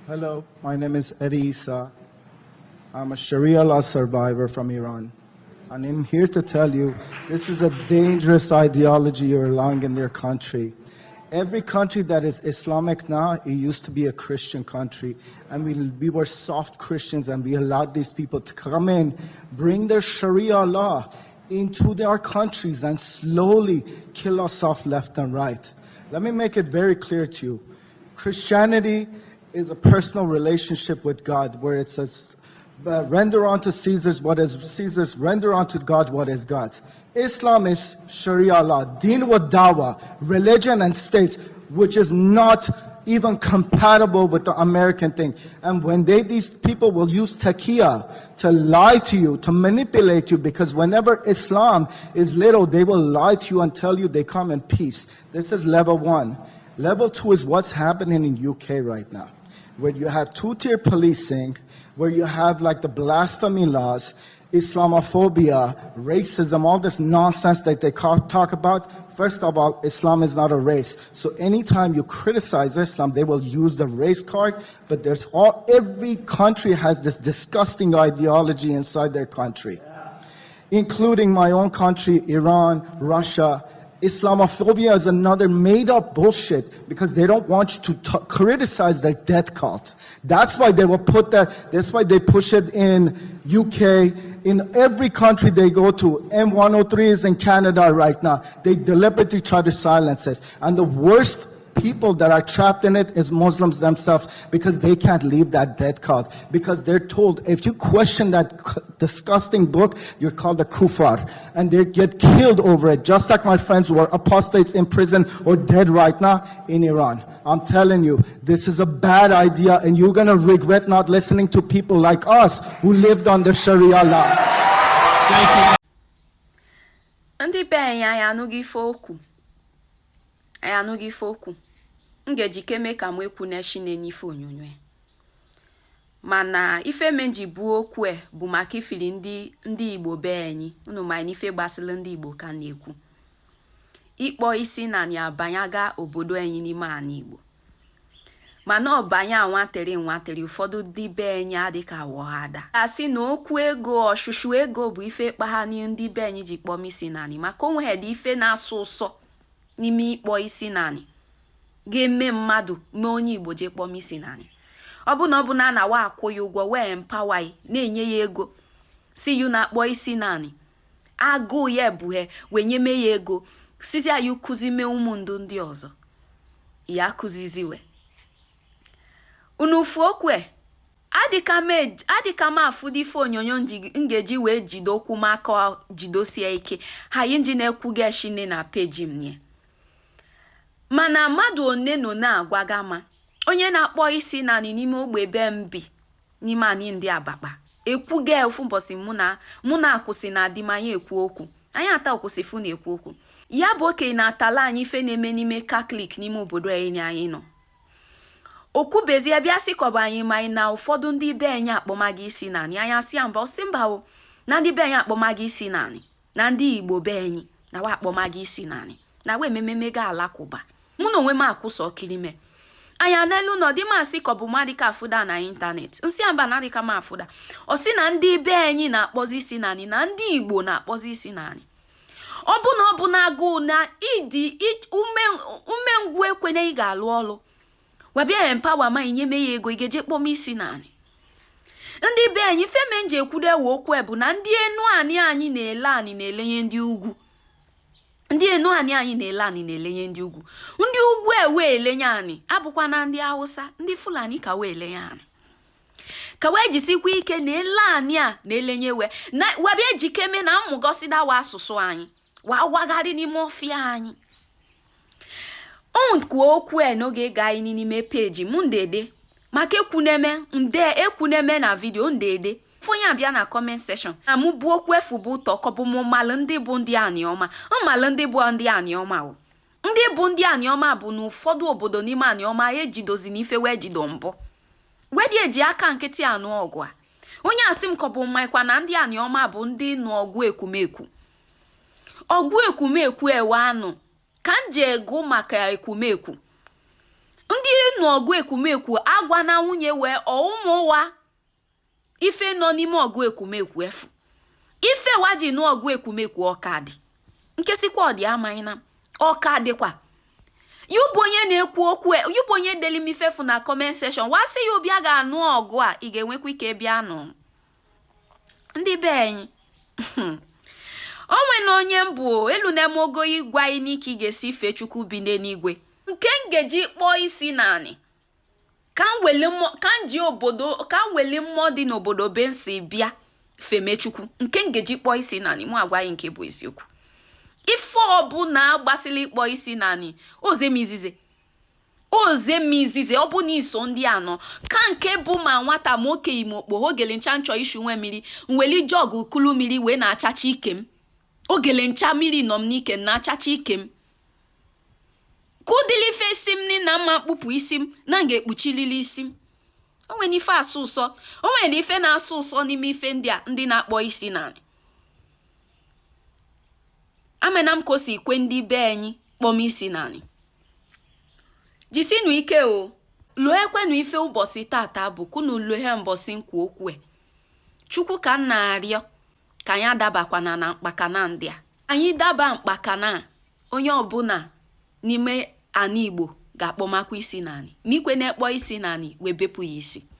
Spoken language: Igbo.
Hello, my name is Eddie Issa. I'm a Sharia law survivor from Iran. And I'm here to tell you this is a dangerous ideology you're allowing in your country. Every country that is Islamic now, it used to be a Christian country. And we were soft Christians and we allowed these people to come in, bring their Sharia law into their countries and slowly kill us off left and right. Let me make it very clear to you. Christianity is a personal relationship with God where it says, render unto Caesar's what is Caesar's, render unto God what is God's. Islam is Sharia law, deen wa dawah, religion and state, which is not even compatible with the American thing. And when these people will use taqiyya to lie to you, to manipulate you, because whenever Islam is little, they will lie to you and tell you they come in peace. This is level 1. Level 2 is what's happening in UK right now, where you have two-tier policing, where you have like the blasphemy laws, Islamophobia, racism, all this nonsense that they talk about. First of all, Islam is not a race. So anytime you criticize Islam, they will use the race card, but every country has this disgusting ideology inside their country, including my own country, Iran, Russia. Islamophobia is another made-up bullshit because they don't want you to criticize their death cult. That's why they will put that. That's why they push it in UK, in every country they go to. M103 is in Canada right now. They deliberately try to silence us. And the worst people that are trapped in it is Muslims themselves, because they can't leave that death cult, because they're told if you question that disgusting book, you're called a kufar, and they get killed over it, just like my friends who are apostates in prison or dead right now in Iran. I'm telling you, this is a bad idea, and you're gonna regret not listening to people like us who lived under Sharia law. Thank you. Ndị be anyị anụghị ife okwu. Anyị anụghị ife okwu. Ngeji keme ka m ekwu na shi na-enye ife onyonyo. Mana ife menji bụ okwu bụ maka ifili ndị Igbo be anyị. Unu ma ife gbasịrị ndị Igbo ka na-ekwu. Ikpọ isi na ni abanyaga obodo anyị n'ime ana Igbo. Mana ọbanya nwatere ụfọdụ ndị be anyị adịka wọhada. Asị na okwu ego ọshụshụ ego bụ ife kpaghani ndị be anyị ji kpọm isi nani, maka onwe dị ife na-asụ ụsọ n'ime ikpọ isi nani ga-eme mmadụ mee onye Igbo je kpọm isi nani. Ọ bụ na na-awa akwụ ya ụgwọ wee empower ya, na-enye ya ego si yu na-akpọ isi nani, agụ ya ebuhe wee nyeme ya ego sizi ya kuzi mee ụmụ ndị ọzọ ya kuziziwe. Unu fu okwe adịka m afụ dị ife onyonyo ngeji wee jide okwu m aka jidosie ike ha yi nji na-ekwu geshine na peji m nye. Mana mmadụ one no na-agwaga ma onye na-akpọ isi nani n'ime ogbe be mbi n'ime anyị ndị Abakpa ekwuge ofu mbosi mụ na akwụsị na adịmanya ekwu okwu. Anyị ata okwụsịfu na ekwu okwu ya bụ oke na atala anyị ife na-eme n'ime Catholic n'ime obodo anyị nọ. Okwu bezie bịa sikoba anyị mai na ụfọdụ ndị be anyị akpọmaga isi nani anya si mba osimba na ndị be anyị akpọmaga isi nani na ndị Igbo be anyị na wa akpọmaga isi nani na we mememega Alakụba. Mụ na onwe m akwụsọ kirime anya n'elu nọ dị masị ka ọ bụ mmadụ ka afụda na ịntanetị nsị amba na dịka m afụda ọ sị na ndị be anyị na-akpọzi isi nani na ndị Igbo na-akpọzi isi nani. Ọ bụ na agụụ na ịdị umengwu ekwenye ị ga-alụ ọlụ wabịa empower ma inyeme ya ego igeje kpọm isi nani. Ndị be anyị feme nje ekwude we okwu bụ na ndị enu anyị na-ele anyị na-elenye ndị ugwu. Ndị enu anyị na-ele anyị na-elenye ndị ugwu. Ndị ugwu ewe elenye anyị abụkwa na ndị Hausa, ndị Fulani ka we elenye anyị. Ka we jisikwa ike na-ele anyị a na-elenye we na wabịa jikeme na mmụgosida wa asụsụ anyị wa wagharị n'ime ọfịa anyị. Kwuo okwu n'oge ga anyị n'ime peji m ndede maka ekwuneme na video ndede fonye abịa na comment section na mụ bụ okwu efu bụ ụtọ kọbụ mụ malụ ndị bụ ndị aniọma mmalụ ndị bụ ndị aniọma o. Ndị bụ ndị aniọma bụ na ụfọdụ obodo n'ime aniọma ejidozi n'ife wee jido mbụ wedi eji aka nkịtị anụ ọgụ a. Onye asị m kọbụ mmaikwa na ndị aniọma bụ ndị nụ ọgụ ekwumekwu ewe anụ ka nje ego maka ekwumekwu. Ndị ịnụ ọgụ ekwumekwu agwa na nwunye wee ụmụ ụwa ife nọ n'ime ọgụ ekwumekwu efu ife waji nụ ọgụ ekwumekwu ọka dị nkesikwa ọ dị amaghị na ọka dịkwa yubu onye na-ekwu okwu yubu onye delimifefu na comment section wasị ya obi a ga-anụ ọgụ a ị ga-enwekwa ike bịa nụ ndị be anyị onwe na onye mbụ elu na-eme ogo igwe anyị n'ike ị ga-esi fee Chukwu bi n'eluigwe nke ngeji kpọọ isi naanị ka m weli mmụọ dị n'obodo be nsi bịa feme Chukwu nke ngeji kpọọ isi naanị mụ agwa anyị nke bụ isiokwu ife ọbụla gbasịrị ịkpọ isi naanị ozemizize ọ bụ na iso ndị anọ ka nke bụ ma nwata ma okenye ma okpo ogele ncha nchọ ishu nwe mmiri nweli jọgụ kulu mmiri wee na-achacha ike m ogele ncha mmiri nọ m n'ike na-achacha ike m kudili ife isi m ni na mma kpụpụ isi m na ga-ekpuchilili isi m o nwere ife asụ ụsọ o nwere ife na-asụ ụsọ n'ime ife ndị a ndị na-akpọ isi naanị amena m ka o si kwe ndị be anyị kpọm isi naanị jisinu ike o lụọ ekwenu ife ụbọchị tata bụ kunu lụọ mbọsị nkwu okwu Chukwu ka m na-arịọ ka anyị adabakwana na mkpakana ndị a anyị daba mkpakana onye ọbụla n'ime ana Igbo ga-akpọmakwa isi naanị n'ikwe na-ekpọ isi naanị wee bepụ ya isi